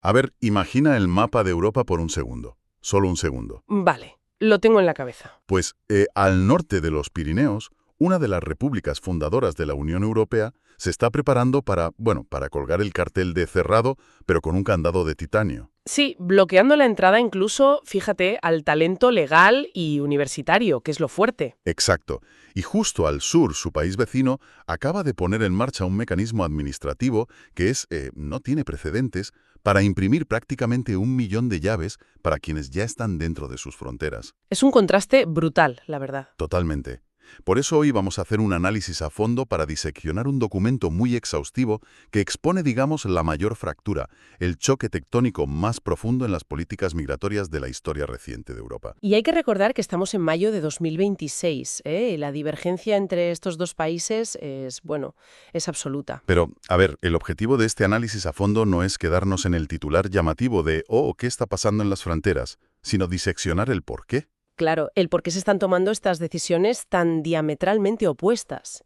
A ver, imagina el mapa de Europa por un segundo. Solo un segundo. Vale, lo tengo en la cabeza. Pues al norte de los Pirineos, una de las repúblicas fundadoras de la Unión Europea se está preparando para colgar el cartel de cerrado, pero con un candado de titanio. Sí, bloqueando la entrada incluso, fíjate, al talento legal y universitario, que es lo fuerte. Exacto. Y justo al sur, su país vecino acaba de poner en marcha un mecanismo administrativo que no tiene precedentes para imprimir prácticamente 1 millón de llaves para quienes ya están dentro de sus fronteras. Es un contraste brutal, la verdad. Totalmente. Por eso hoy vamos a hacer un análisis a fondo para diseccionar un documento muy exhaustivo que expone, digamos, la mayor fractura, el choque tectónico más profundo en las políticas migratorias de la historia reciente de Europa. Y hay que recordar que estamos en mayo de 2026, ¿eh? La divergencia entre estos dos países es absoluta. Pero, a ver, el objetivo de este análisis a fondo no es quedarnos en el titular llamativo de «Oh, ¿qué está pasando en las fronteras?», sino diseccionar el porqué. Claro, el por qué se están tomando estas decisiones tan diametralmente opuestas.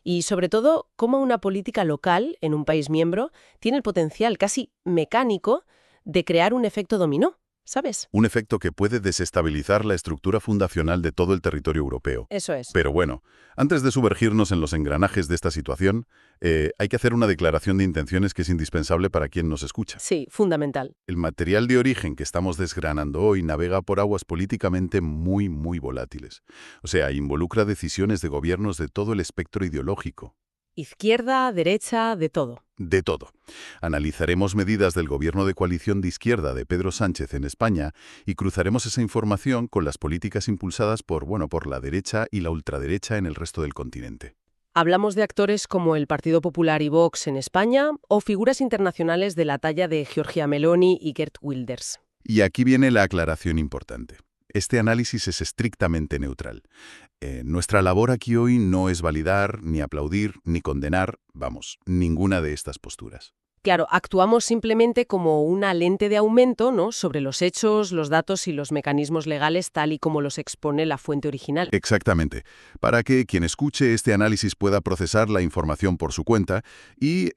Y sobre todo, cómo una política local en un país miembro tiene el potencial casi mecánico de crear un efecto dominó, ¿sabes? Un efecto que puede desestabilizar la estructura fundacional de todo el territorio europeo. Eso es. Pero bueno, antes de sumergirnos en los engranajes de esta situación, hay que hacer una declaración de intenciones que es indispensable para quien nos escucha. Sí, fundamental. El material de origen que estamos desgranando hoy navega por aguas políticamente muy, muy volátiles. O sea, involucra decisiones de gobiernos de todo el espectro ideológico. Izquierda, derecha, de todo. De todo. Analizaremos medidas del gobierno de coalición de izquierda de Pedro Sánchez en España y cruzaremos esa información con las políticas impulsadas por la derecha y la ultraderecha en el resto del continente. Hablamos de actores como el Partido Popular y Vox en España o figuras internacionales de la talla de Giorgia Meloni y Geert Wilders. Y aquí viene la aclaración importante. Este análisis es estrictamente neutral. Nuestra labor aquí hoy no es validar, ni aplaudir, ni condenar, ninguna de estas posturas. Claro, actuamos simplemente como una lente de aumento, ¿no?, sobre los hechos, los datos y los mecanismos legales tal y como los expone la fuente original. Exactamente, para que quien escuche este análisis pueda procesar la información por su cuenta y,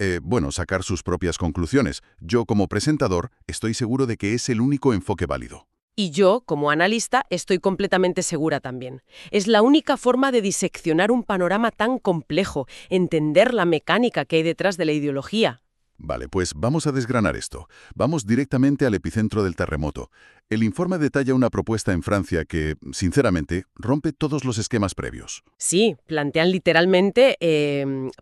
sacar sus propias conclusiones. Yo, como presentador, estoy seguro de que es el único enfoque válido. Y yo, como analista, estoy completamente segura también. Es la única forma de diseccionar un panorama tan complejo, entender la mecánica que hay detrás de la ideología. Vale, pues vamos a desgranar esto. Vamos directamente al epicentro del terremoto. El informe detalla una propuesta en Francia que, sinceramente, rompe todos los esquemas previos. Sí, plantean literalmente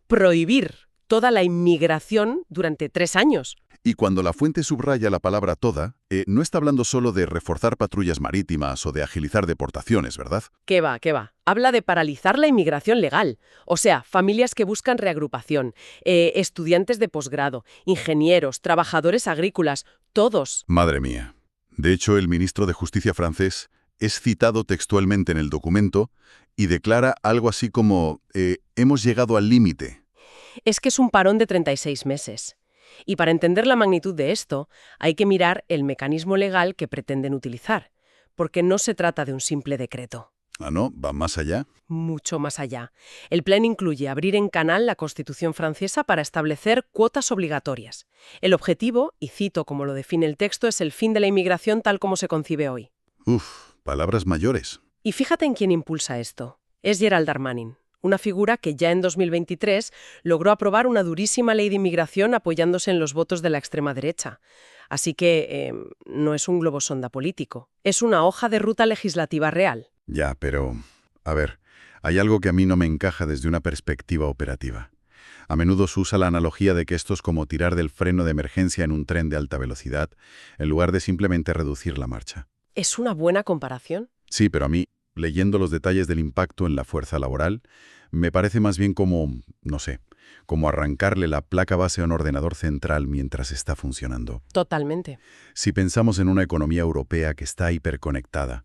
prohibir toda la inmigración durante 3 años. Y cuando la fuente subraya la palabra toda, no está hablando solo de reforzar patrullas marítimas o de agilizar deportaciones, ¿verdad? ¿Qué va, qué va? Habla de paralizar la inmigración legal. O sea, familias que buscan reagrupación, estudiantes de posgrado, ingenieros, trabajadores agrícolas, todos. Madre mía. De hecho, el ministro de Justicia francés es citado textualmente en el documento y declara algo así como «hemos llegado al límite». Es que es un parón de 36 meses. Y para entender la magnitud de esto, hay que mirar el mecanismo legal que pretenden utilizar, porque no se trata de un simple decreto. Ah, ¿no? ¿Va más allá? Mucho más allá. El plan incluye abrir en canal la Constitución francesa para establecer cuotas obligatorias. El objetivo, y cito como lo define el texto, es el fin de la inmigración tal como se concibe hoy. Uf, palabras mayores. Y fíjate en quién impulsa esto. Es Gerald Darmanin, una figura que ya en 2023 logró aprobar una durísima ley de inmigración apoyándose en los votos de la extrema derecha. Así que no es un globosonda político, es una hoja de ruta legislativa real. Ya, pero, a ver, hay algo que a mí no me encaja desde una perspectiva operativa. A menudo se usa la analogía de que esto es como tirar del freno de emergencia en un tren de alta velocidad, en lugar de simplemente reducir la marcha. ¿Es una buena comparación? Sí, pero a mí, leyendo los detalles del impacto en la fuerza laboral, me parece más bien como, no sé, como arrancarle la placa base a un ordenador central mientras está funcionando. Totalmente. Si pensamos en una economía europea que está hiperconectada,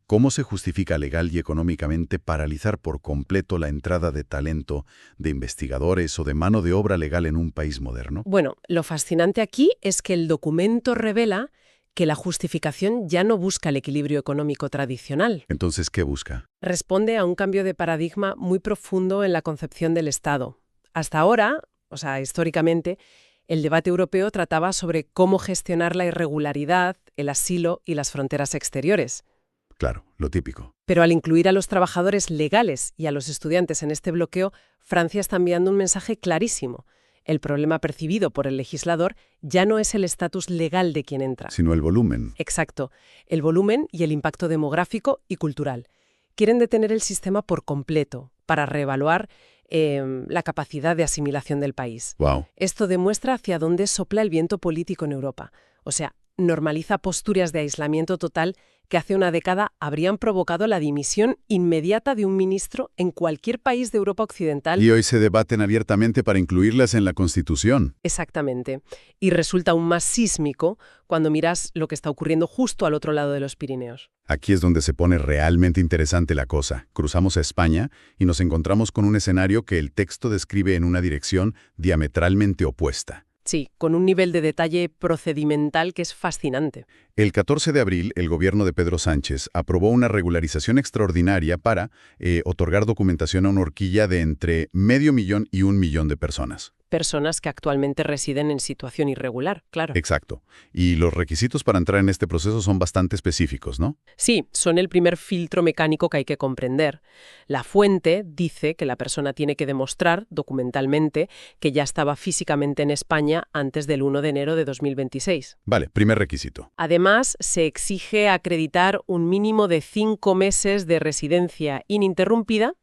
¿cómo se justifica legal y económicamente paralizar por completo la entrada de talento, de investigadores o de mano de obra legal en un país moderno? Bueno, lo fascinante aquí es que el documento revela que la justificación ya no busca el equilibrio económico tradicional. Entonces, ¿qué busca? Responde a un cambio de paradigma muy profundo en la concepción del Estado. Hasta ahora, históricamente, El debate europeo trataba sobre cómo gestionar la irregularidad, el asilo y las fronteras exteriores. Claro, lo típico. Pero al incluir a los trabajadores legales y a los estudiantes en este bloqueo, Francia está enviando un mensaje clarísimo. El problema percibido por el legislador ya no es el estatus legal de quien entra. Sino el volumen. Exacto, el volumen y el impacto demográfico y cultural. Quieren detener el sistema por completo para reevaluar la capacidad de asimilación del país. Wow. Esto demuestra hacia dónde sopla el viento político en Europa. O sea, normaliza posturas de aislamiento total que hace una década habrían provocado la dimisión inmediata de un ministro en cualquier país de Europa Occidental. Y hoy se debaten abiertamente para incluirlas en la Constitución. Exactamente. Y resulta aún más sísmico cuando miras lo que está ocurriendo justo al otro lado de los Pirineos. Aquí es donde se pone realmente interesante la cosa. Cruzamos a España y nos encontramos con un escenario que el texto describe en una dirección diametralmente opuesta. Sí, con un nivel de detalle procedimental que es fascinante. El 14 de abril, el gobierno de Pedro Sánchez aprobó una regularización extraordinaria para otorgar documentación a una horquilla de entre 500.000 y 1.000.000 de personas. Personas que actualmente residen en situación irregular, claro. Exacto. Y los requisitos para entrar en este proceso son bastante específicos, ¿no? Sí, son el primer filtro mecánico que hay que comprender. La fuente dice que la persona tiene que demostrar documentalmente que ya estaba físicamente en España antes del 1 de enero de 2026. Vale, primer requisito. Además, se exige acreditar un mínimo de 5 meses de residencia ininterrumpida,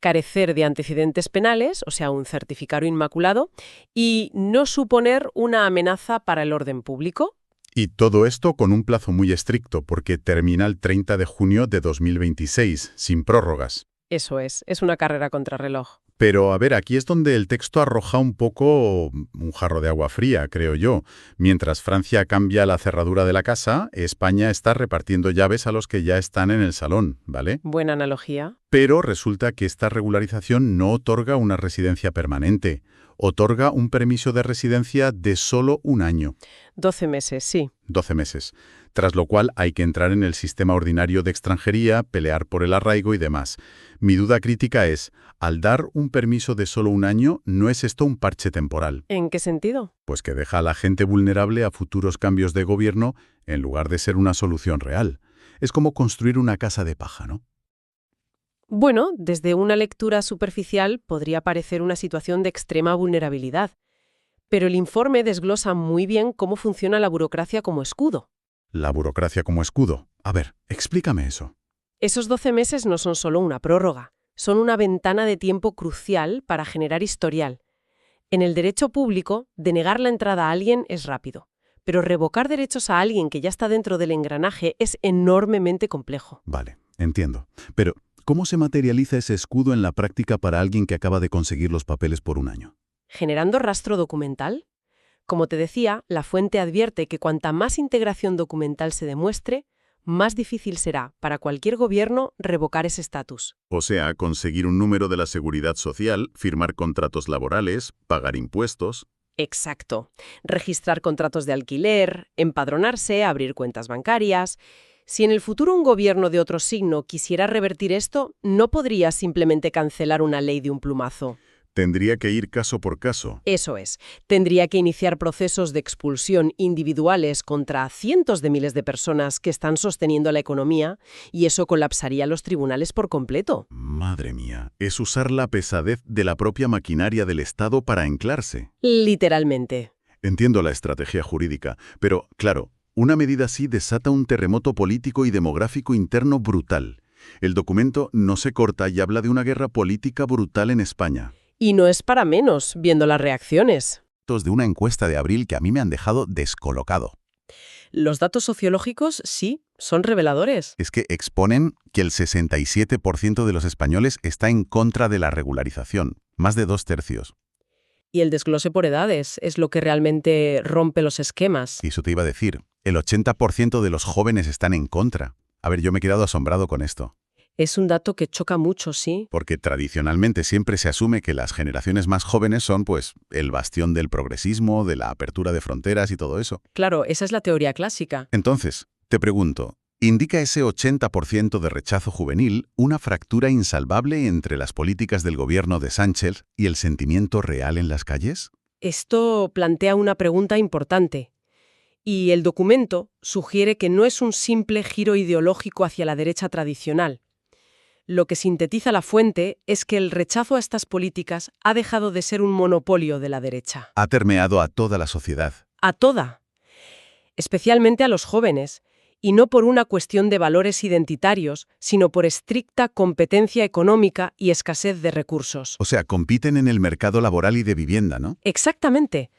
carecer de antecedentes penales, o sea, un certificado inmaculado, y no suponer una amenaza para el orden público. Y todo esto con un plazo muy estricto, porque termina el 30 de junio de 2026, sin prórrogas. Eso es una carrera contrarreloj. Pero, a ver, aquí es donde el texto arroja un poco un jarro de agua fría, creo yo. Mientras Francia cambia la cerradura de la casa, España está repartiendo llaves a los que ya están en el salón, ¿vale? Buena analogía. Pero resulta que esta regularización no otorga una residencia permanente. Otorga un permiso de residencia de solo un año. 12 meses, sí. 12 meses. Tras lo cual hay que entrar en el sistema ordinario de extranjería, pelear por el arraigo y demás. Mi duda crítica es, al dar un permiso de solo un año, ¿no es esto un parche temporal? ¿En qué sentido? Pues que deja a la gente vulnerable a futuros cambios de gobierno en lugar de ser una solución real. Es como construir una casa de paja, ¿no? Bueno, desde una lectura superficial podría parecer una situación de extrema vulnerabilidad, pero el informe desglosa muy bien cómo funciona la burocracia como escudo. La burocracia como escudo. A ver, explícame eso. Esos 12 meses no son solo una prórroga, son una ventana de tiempo crucial para generar historial. En el derecho público, denegar la entrada a alguien es rápido, pero revocar derechos a alguien que ya está dentro del engranaje es enormemente complejo. Vale, entiendo. Pero, ¿cómo se materializa ese escudo en la práctica para alguien que acaba de conseguir los papeles por un año? ¿Generando rastro documental? Como te decía, la fuente advierte que cuanta más integración documental se demuestre, más difícil será para cualquier gobierno revocar ese estatus. O sea, conseguir un número de la seguridad social, firmar contratos laborales, pagar impuestos. Exacto. Registrar contratos de alquiler, empadronarse, abrir cuentas bancarias. Si en el futuro un gobierno de otro signo quisiera revertir esto, no podría simplemente cancelar una ley de un plumazo. Tendría que ir caso por caso. Eso es. Tendría que iniciar procesos de expulsión individuales contra cientos de miles de personas que están sosteniendo la economía, y eso colapsaría los tribunales por completo. Madre mía, es usar la pesadez de la propia maquinaria del Estado para anclarse. Literalmente. Entiendo la estrategia jurídica, pero, claro, una medida así desata un terremoto político y demográfico interno brutal. El documento no se corta y habla de una guerra política brutal en España. Y no es para menos, viendo las reacciones. De una encuesta de abril que a mí me han dejado descolocado. Los datos sociológicos, sí, son reveladores. Es que exponen que el 67% de los españoles está en contra de la regularización, más de 2/3. Y el desglose por edades es lo que realmente rompe los esquemas. Y eso te iba a decir, el 80% de los jóvenes están en contra. A ver, yo me he quedado asombrado con esto. Es un dato que choca mucho, sí. Porque tradicionalmente siempre se asume que las generaciones más jóvenes son, pues, el bastión del progresismo, de la apertura de fronteras y todo eso. Claro, esa es la teoría clásica. Entonces, te pregunto, ¿indica ese 80% de rechazo juvenil una fractura insalvable entre las políticas del gobierno de Sánchez y el sentimiento real en las calles? Esto plantea una pregunta importante. Y el documento sugiere que no es un simple giro ideológico hacia la derecha tradicional. Lo que sintetiza la fuente es que el rechazo a estas políticas ha dejado de ser un monopolio de la derecha. Ha permeado a toda la sociedad. A toda. Especialmente a los jóvenes. Y no por una cuestión de valores identitarios, sino por estricta competencia económica y escasez de recursos. O sea, compiten en el mercado laboral y de vivienda, ¿no? Exactamente.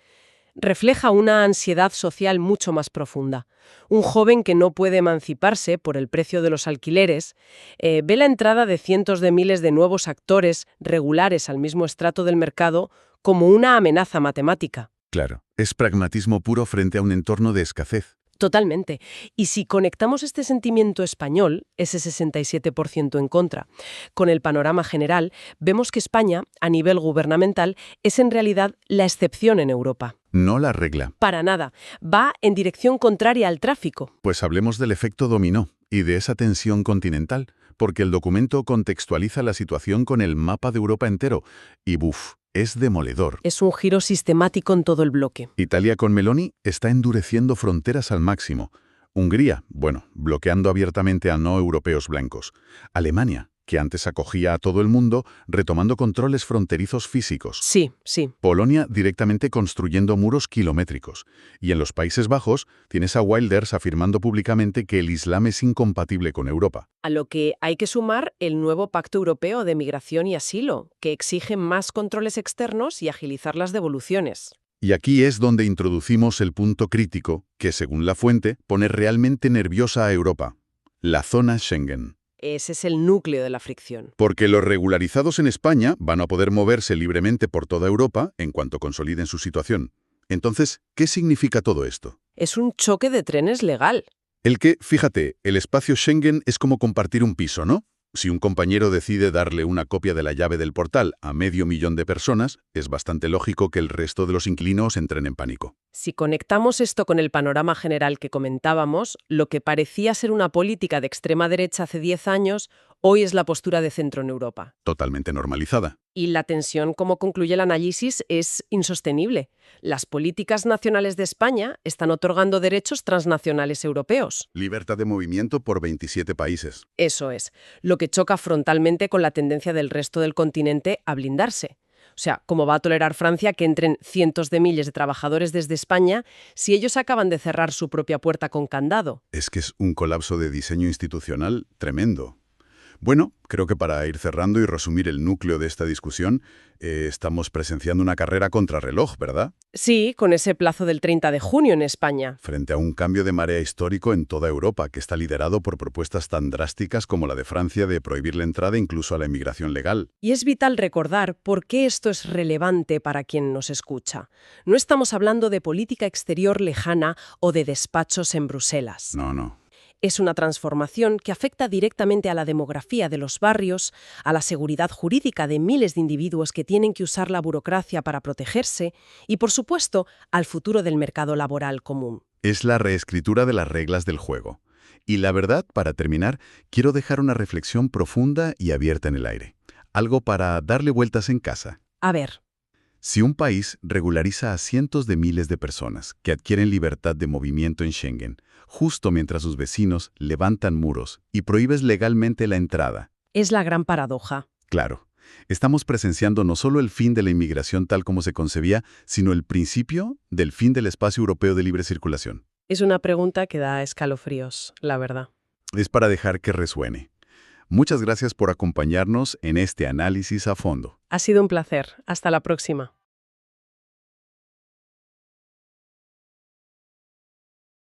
Refleja una ansiedad social mucho más profunda. Un joven que no puede emanciparse por el precio de los alquileres, ve la entrada de cientos de miles de nuevos actores regulares al mismo estrato del mercado como una amenaza matemática. Claro, es pragmatismo puro frente a un entorno de escasez. Totalmente. Y si conectamos este sentimiento español, ese 67% en contra, con el panorama general, vemos que España, a nivel gubernamental, es en realidad la excepción en Europa. No la regla. Para nada. Va en dirección contraria al tráfico. Pues hablemos del efecto dominó y de esa tensión continental, porque el documento contextualiza la situación con el mapa de Europa entero. Y ¡buf! Es demoledor. Es un giro sistemático en todo el bloque. Italia con Meloni está endureciendo fronteras al máximo. Hungría, bueno, bloqueando abiertamente a no europeos blancos. Alemania, que antes acogía a todo el mundo, retomando controles fronterizos físicos. Sí. Polonia directamente construyendo muros kilométricos. Y en los Países Bajos tienes a Wilders afirmando públicamente que el Islam es incompatible con Europa. A lo que hay que sumar el nuevo Pacto Europeo de Migración y Asilo, que exige más controles externos y agilizar las devoluciones. Y aquí es donde introducimos el punto crítico que, según la fuente, pone realmente nerviosa a Europa: la zona Schengen. Ese es el núcleo de la fricción. Porque los regularizados en España van a poder moverse libremente por toda Europa en cuanto consoliden su situación. Entonces, ¿qué significa todo esto? Es un choque de trenes legal. El que, fíjate, el espacio Schengen es como compartir un piso, ¿no? Si un compañero decide darle una copia de la llave del portal a 500.000 de personas, es bastante lógico que el resto de los inquilinos entren en pánico. Si conectamos esto con el panorama general que comentábamos, lo que parecía ser una política de extrema derecha hace 10 años, hoy es la postura de centro en Europa. Totalmente normalizada. Y la tensión, como concluye el análisis, es insostenible. Las políticas nacionales de España están otorgando derechos transnacionales europeos. Libertad de movimiento por 27 países. Eso es, lo que choca frontalmente con la tendencia del resto del continente a blindarse. O sea, ¿cómo va a tolerar Francia que entren cientos de miles de trabajadores desde España si ellos acaban de cerrar su propia puerta con candado? Es que es un colapso de diseño institucional tremendo. Bueno, creo que para ir cerrando y resumir el núcleo de esta discusión, estamos presenciando una carrera contrarreloj, ¿verdad? Sí, con ese plazo del 30 de junio en España. Frente a un cambio de marea histórico en toda Europa, que está liderado por propuestas tan drásticas como la de Francia de prohibir la entrada incluso a la inmigración legal. Y es vital recordar por qué esto es relevante para quien nos escucha. No estamos hablando de política exterior lejana o de despachos en Bruselas. No. Es una transformación que afecta directamente a la demografía de los barrios, a la seguridad jurídica de miles de individuos que tienen que usar la burocracia para protegerse y, por supuesto, al futuro del mercado laboral común. Es la reescritura de las reglas del juego. Y la verdad, para terminar, quiero dejar una reflexión profunda y abierta en el aire. Algo para darle vueltas en casa. A ver. Si un país regulariza a cientos de miles de personas que adquieren libertad de movimiento en Schengen, justo mientras sus vecinos levantan muros y prohíbes legalmente la entrada. Es la gran paradoja. Claro, estamos presenciando no solo el fin de la inmigración tal como se concebía, sino el principio del fin del espacio europeo de libre circulación. Es una pregunta que da escalofríos, la verdad. Es para dejar que resuene. Muchas gracias por acompañarnos en este análisis a fondo. Ha sido un placer. Hasta la próxima.